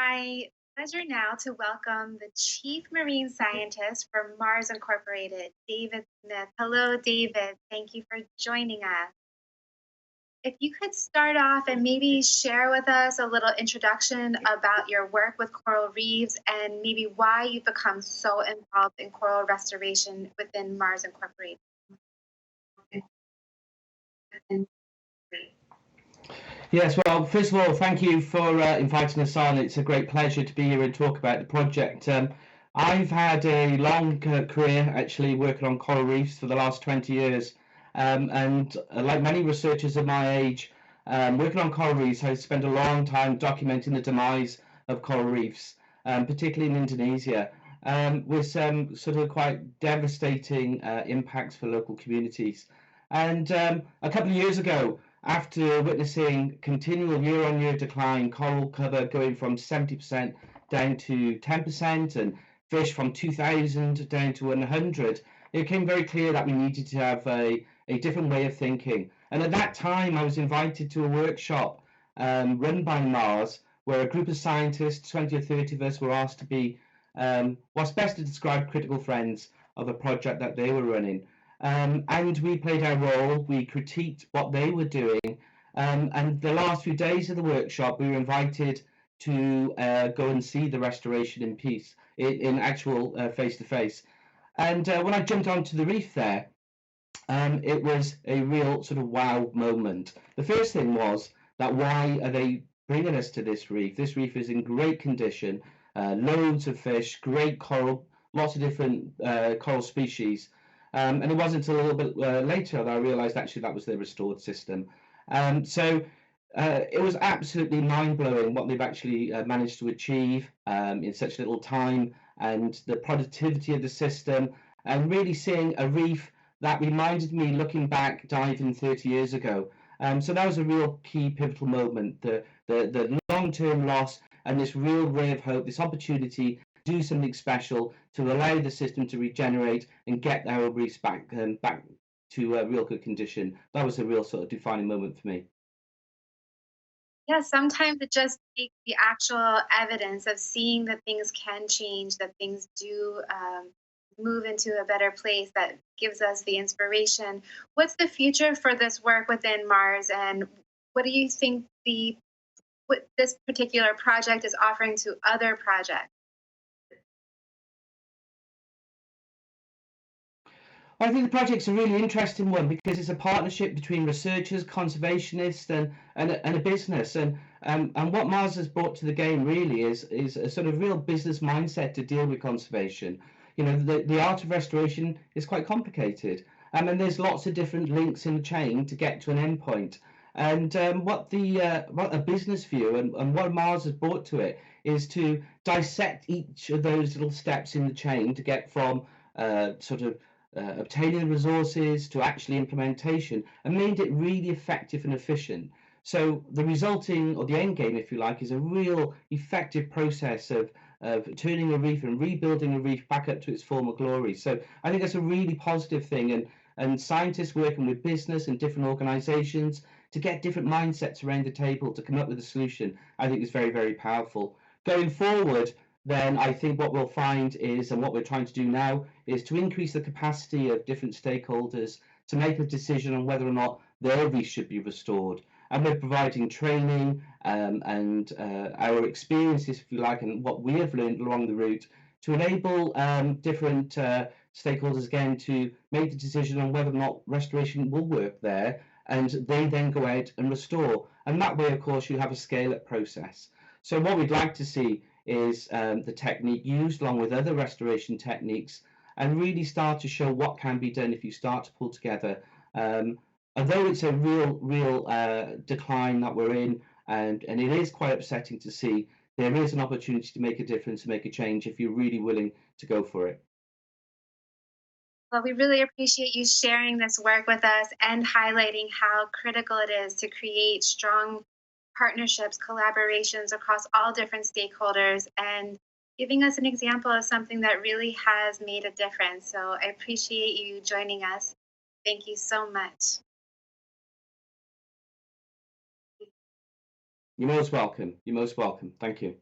My pleasure now to welcome the Chief Marine Scientist for Mars Incorporated, David Smith. Hello, David. Thank you for joining us. If you could start off and maybe share with us a little introduction about your work with coral reefs and maybe why you've become so involved in coral restoration within Mars Incorporated. Yes, well, first of all, thank you for inviting us on. It's a great pleasure to be here and talk about the project. I've had a long career actually working on coral reefs for the last 20 years. And like many researchers of my age, working on coral reefs, I spent a long time documenting the demise of coral reefs, particularly in Indonesia, with some sort of quite devastating impacts for local communities. And a couple of years ago, after witnessing continual year-on-year decline, coral cover going from 70% down to 10% and fish from 2,000 down to 100, it became very clear that we needed to have a different way of thinking. And at that time, I was invited to a workshop run by Mars, where a group of scientists, 20 or 30 of us, were asked to be what's best to describe critical friends of a project that they were running. And we played our role, we critiqued what they were doing, and the last few days of the workshop, we were invited to go and see the restoration in piece, in actual face-to-face. And when I jumped onto the reef there, it was a real sort of wow moment. The first thing was that why are they bringing us to this reef? This reef is in great condition, loads of fish, great coral, lots of different coral species. And it wasn't until a little bit later that I realized actually that was their restored system. So it was absolutely mind-blowing what they've actually managed to achieve in such little time, and the productivity of the system, and really seeing a reef that reminded me, looking back, diving 30 years ago. So that was a real key pivotal moment, the long-term loss and this real ray of hope, this opportunity do something special to allow the system to regenerate and get our reefs back to a real good condition. That was a real sort of defining moment for me. Yeah, sometimes it just takes the actual evidence of seeing that things can change, that things do move into a better place that gives us the inspiration. What's the future for this work within Mars, and what do you think the what this particular project is offering to other projects? I think the project's a really interesting one because it's a partnership between researchers, conservationists, and a business. And what Mars has brought to the game really is a sort of real business mindset to deal with conservation. You know, the art of restoration is quite complicated, and there's lots of different links in the chain to get to an endpoint. And what a business view and what Mars has brought to it is to dissect each of those little steps in the chain to get from sort of obtaining resources to actually implementation, and made it really effective and efficient. So the resulting, or the end game, if you like, is a real effective process of turning a reef and rebuilding a reef back up to its former glory. So I think that's a really positive thing, and scientists working with business and different organizations to get different mindsets around the table to come up with a solution, I think is very, very powerful. Going forward, then I think what we'll find is, and what we're trying to do now, is to increase the capacity of different stakeholders to make a decision on whether or not their reef should be restored. And we're providing training and our experiences, if you like, and what we have learned along the route to enable different stakeholders again to make the decision on whether or not restoration will work there, and they then go out and restore. And that way, of course, you have a scale-up process. So what we'd like to see is the technique used along with other restoration techniques, and really start to show what can be done if you start to pull together. Although it's a real decline that we're in, and it is quite upsetting to see, there is an opportunity to make a difference, to make a change if you're really willing to go for it. Well, we really appreciate you sharing this work with us and highlighting how critical it is to create strong partnerships, collaborations across all different stakeholders, and giving us an example of something that really has made a difference. So I appreciate you joining us. Thank you so much. You're most welcome. You're most welcome. Thank you.